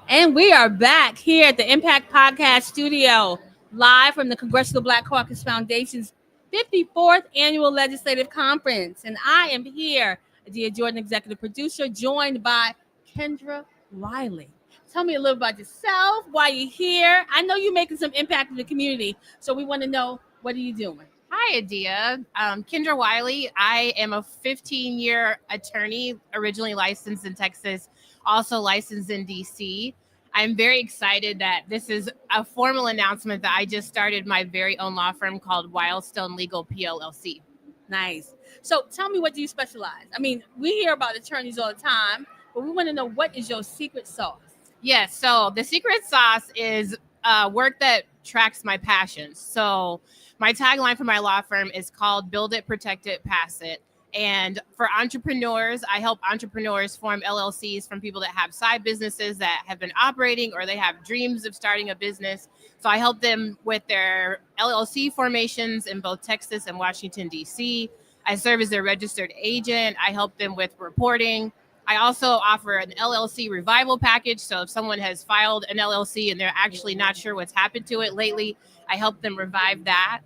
And we are back here at the Impact Podcast Studio, live from the Congressional Black Caucus Foundation's 54th Annual Legislative Conference. And I am here, Adia Jordan, executive producer, joined by Kendra Wiley. Tell me a little about yourself, why you're here. I know you're making some impact in the community, so we want to know, what are you doing? Hi, Adia. Kendra Wiley. I am a 15-year attorney, originally licensed in Texas, also licensed in DC. I'm very excited that this is a formal announcement that I just started my very own law firm called Wildstone Legal PLLC. Nice. So tell me, what do you specialize? I mean, we hear about attorneys all the time, but we want to know, what is your secret sauce? Yes, so the secret sauce is work that tracks my passions. So my tagline for my law firm is called Build It, Protect It, Pass It. And for entrepreneurs, I help entrepreneurs form LLCs from people that have side businesses that have been operating, or they have dreams of starting a business. So I help them with their LLC formations in both Texas and Washington, D.C. I serve as their registered agent. I help them with reporting. I also offer an LLC revival package. So if someone has filed an LLC and they're actually not sure what's happened to it lately, I help them revive that.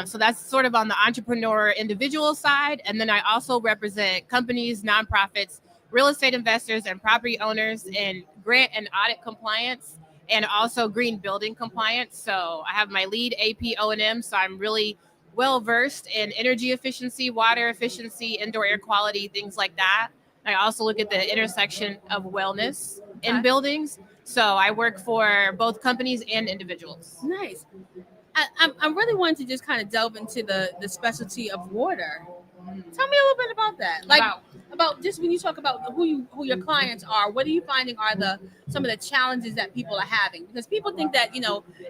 So that's sort of on the entrepreneur individual side. And then I also represent companies, nonprofits, real estate investors, and property owners in grant and audit compliance, and also green building compliance. So I have my lead AP O&M. So I'm really well versed in energy efficiency, water efficiency, indoor air quality, things like that. I also look at the intersection of wellness in buildings. So I work for both companies and individuals. Nice. I really wanted to just kind of delve into the specialty of water. Tell me a little bit about that. Like about just when you talk about who your clients are, what are you finding are some of the challenges that people are having? Because people think that,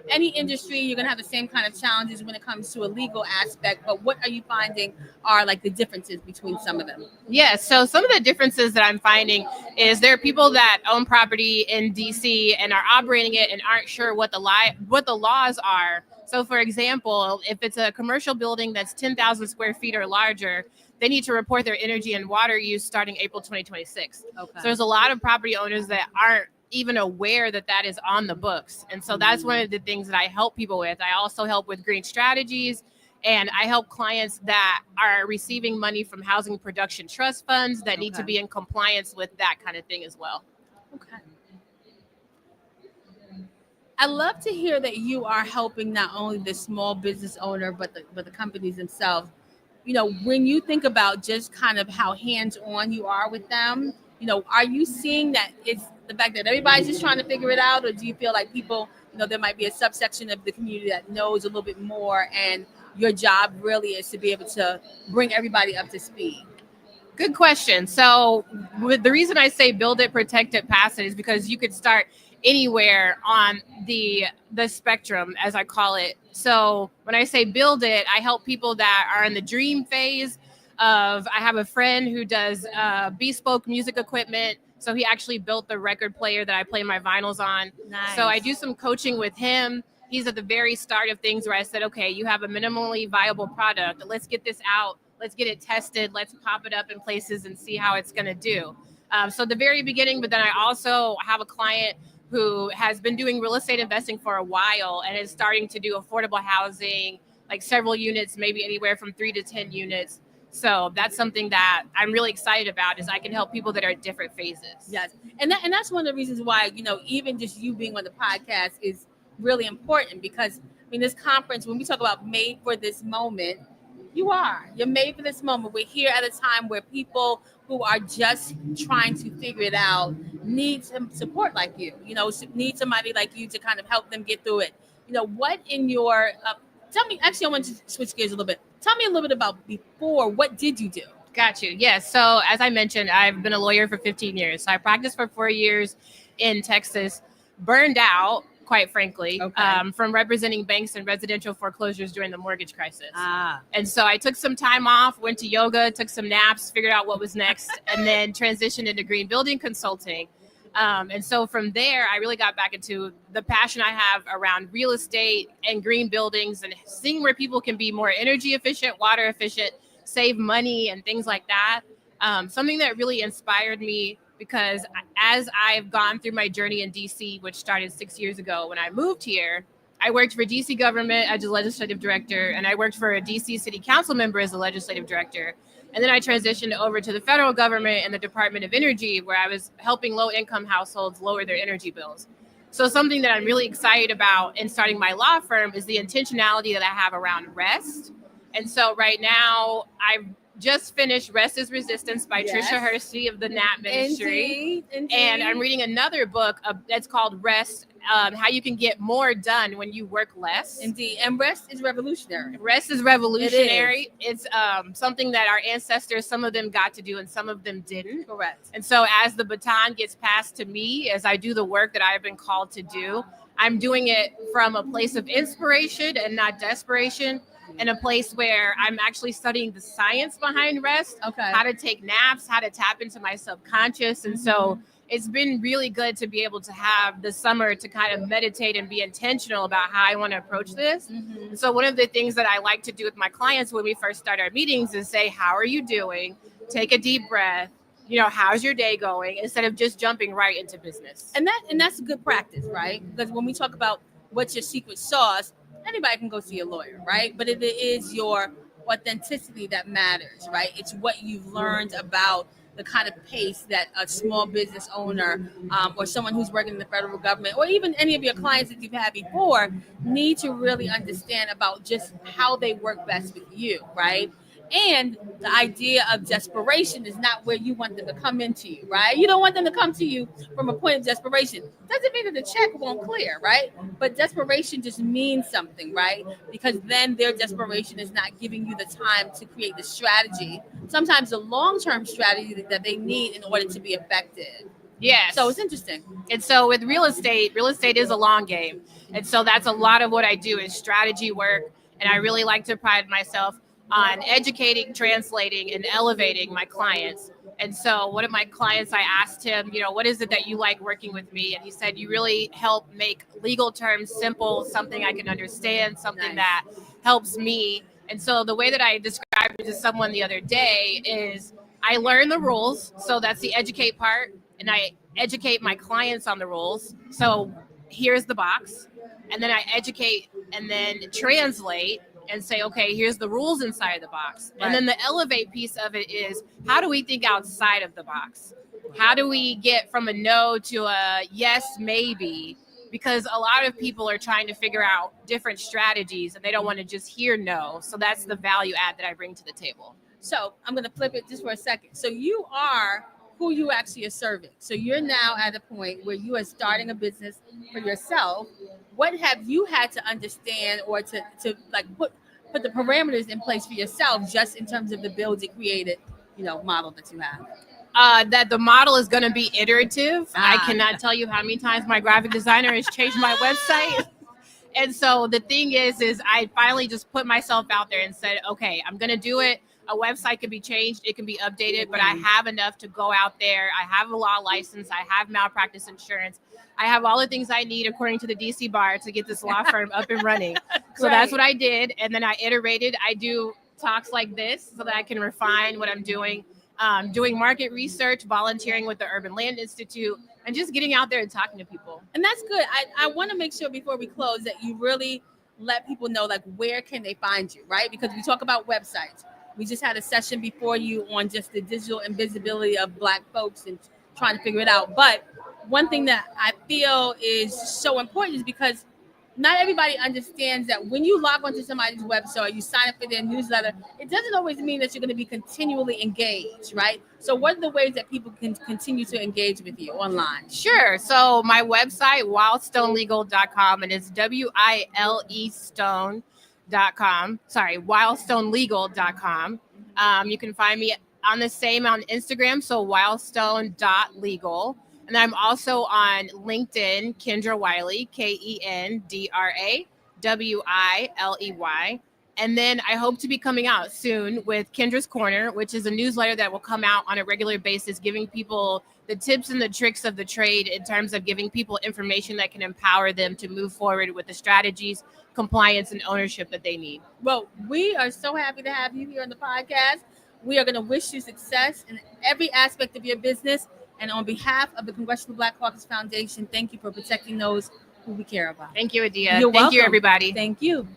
any industry, you're gonna have the same kind of challenges when it comes to a legal aspect, but what are you finding are like the differences between some of them? Yeah, so some of the differences that I'm finding is there are people that own property in DC and are operating it and aren't sure what the laws are. So for example, if it's a commercial building that's 10,000 square feet or larger, they need to report their energy and water use starting April 2026. Okay. So there's a lot of property owners that aren't even aware that that is on the books. And so that's one of the things that I help people with. I also help with green strategies, and I help clients that are receiving money from housing production trust funds that need to be in compliance with that kind of thing as well. Okay. I love to hear that you are helping not only the small business owner, but the companies themselves. When you think about just kind of how hands-on you are with them, are you seeing that it's the fact that everybody's just trying to figure it out, or do you feel like people, there might be a subsection of the community that knows a little bit more, and your job really is to be able to bring everybody up to speed? Good question. So the reason I say build it, protect it, pass it is because you could start anywhere on the spectrum, as I call it. So when I say build it, I help people that are in the dream phase of, I have a friend who does bespoke music equipment. So he actually built the record player that I play my vinyls on. Nice. So I do some coaching with him. He's at the very start of things where I said, okay, you have a minimally viable product. Let's get this out. Let's get it tested. Let's pop it up in places and see how it's going to do. So the very beginning, but then I also have a client who has been doing real estate investing for a while and is starting to do affordable housing, like several units, maybe anywhere from 3 to 10 units. So that's something that I'm really excited about, is I can help people that are at different phases. Yes. And that's one of the reasons why, even just you being on the podcast is really important, because this conference, when we talk about made for this moment, you're made for this moment. We're here at a time where people who are just trying to figure it out need some support like you, need somebody like you to kind of help them get through it. What in your, tell me, actually, I want to switch gears a little bit. Tell me a little bit about before, what did you do? Got you. Yes. So as I mentioned, I've been a lawyer for 15 years. So I practiced for 4 years in Texas, burned out, quite frankly, from representing banks and residential foreclosures during the mortgage crisis. And so I took some time off, went to yoga, took some naps, figured out what was next, and then transitioned into green building consulting. And so from there, I really got back into the passion I have around real estate and green buildings, and seeing where people can be more energy efficient, water efficient, save money, and things like that. Something that really inspired me because as I've gone through my journey in DC, which started 6 years ago when I moved here, I worked for DC government as a legislative director, and I worked for a DC city council member as a legislative director. And then I transitioned over to the federal government and the Department of Energy, where I was helping low-income households lower their energy bills. So something that I'm really excited about in starting my law firm is the intentionality that I have around rest. And so right now, I've just finished Rest is Resistance by Trisha Hersey of the Nat Ministry. Indeed. And I'm reading another book that's called Rest, How You Can Get More Done When You Work Less. Indeed. And rest is revolutionary. Rest is revolutionary. It's something that our ancestors, some of them got to do and some of them didn't. Correct. And so as the baton gets passed to me, as I do the work that I've been called to do, I'm doing it from a place of inspiration and not desperation, in a place where I'm actually studying the science behind rest, how to take naps, how to tap into my subconscious. And so it's been really good to be able to have the summer to kind of meditate and be intentional about how I want to approach this. So one of the things that I like to do with my clients when we first start our meetings is say, how are you doing? Take a deep breath. How's your day going? Instead of just jumping right into business. And that's a good practice, right? Because when we talk about what's your secret sauce, anybody can go see a lawyer, right? But it is your authenticity that matters, right? It's what you've learned about the kind of pace that a small business owner or someone who's working in the federal government or even any of your clients that you've had before need to really understand about just how they work best with you, right? And the idea of desperation is not where you want them to come into you, right? You don't want them to come to you from a point of desperation. Doesn't mean that the check won't clear, right? But desperation just means something, right? Because then their desperation is not giving you the time to create the strategy, sometimes the long-term strategy that they need in order to be effective. Yes. So it's interesting. And so with real estate is a long game. And so that's a lot of what I do is strategy work. And I really like to pride myself on educating, translating, and elevating my clients. And so one of my clients, I asked him, what is it that you like working with me? And he said, you really help make legal terms simple, something I can understand, something that helps me. And so the way that I described it to someone the other day is I learn the rules. So that's the educate part. And I educate my clients on the rules. So here's the box. And then I educate and then translate and say, okay, here's the rules inside of the box. Right. And then the elevate piece of it is, how do we think outside of the box? How do we get from a no to a yes, maybe? Because a lot of people are trying to figure out different strategies and they don't want to just hear no. So that's the value add that I bring to the table. So I'm going to flip it just for a second. So you are who you actually are serving. So you're now at a point where you are starting a business for yourself. What have you had to understand or to like put the parameters in place for yourself, just in terms of the build it, create it, model that you have? That the model is going to be iterative. I cannot tell you how many times my graphic designer has changed my website. And so the thing is I finally just put myself out there and said, okay, I'm going to do it. A website can be changed, it can be updated, but I have enough to go out there. I have a law license, I have malpractice insurance, I have all the things I need according to the DC bar to get this law firm up and running. So that's what I did. And then I iterated. I do talks like this so that I can refine what I'm doing, doing market research, volunteering with the Urban Land Institute, and just getting out there and talking to people. And that's good. I want to make sure before we close that you really let people know, like, where can they find you, right? Because we talk about websites. We just had a session before you on just the digital invisibility of Black folks and trying to figure it out. But one thing that I feel is so important is because not everybody understands that when you log onto somebody's website, you sign up for their newsletter, it doesn't always mean that you're going to be continually engaged, right? So what are the ways that people can continue to engage with you online? Sure. So my website, wildstonelegal.com, and it's WILE Stone. wildstonelegal.com. You can find me on the same on Instagram, so wildstone.legal. And I'm also on LinkedIn, Kendra Wiley, KendraWiley. And then I hope to be coming out soon with Kendra's Corner, which is a newsletter that will come out on a regular basis, giving people the tips and the tricks of the trade in terms of giving people information that can empower them to move forward with the strategies, compliance, and ownership that they need. Well, we are so happy to have you here on the podcast. We are going to wish you success in every aspect of your business. And on behalf of the Congressional Black Caucus Foundation, thank you for protecting those who we care about. Thank you, Adia. You're Thank you, welcome. everybody. Thank you.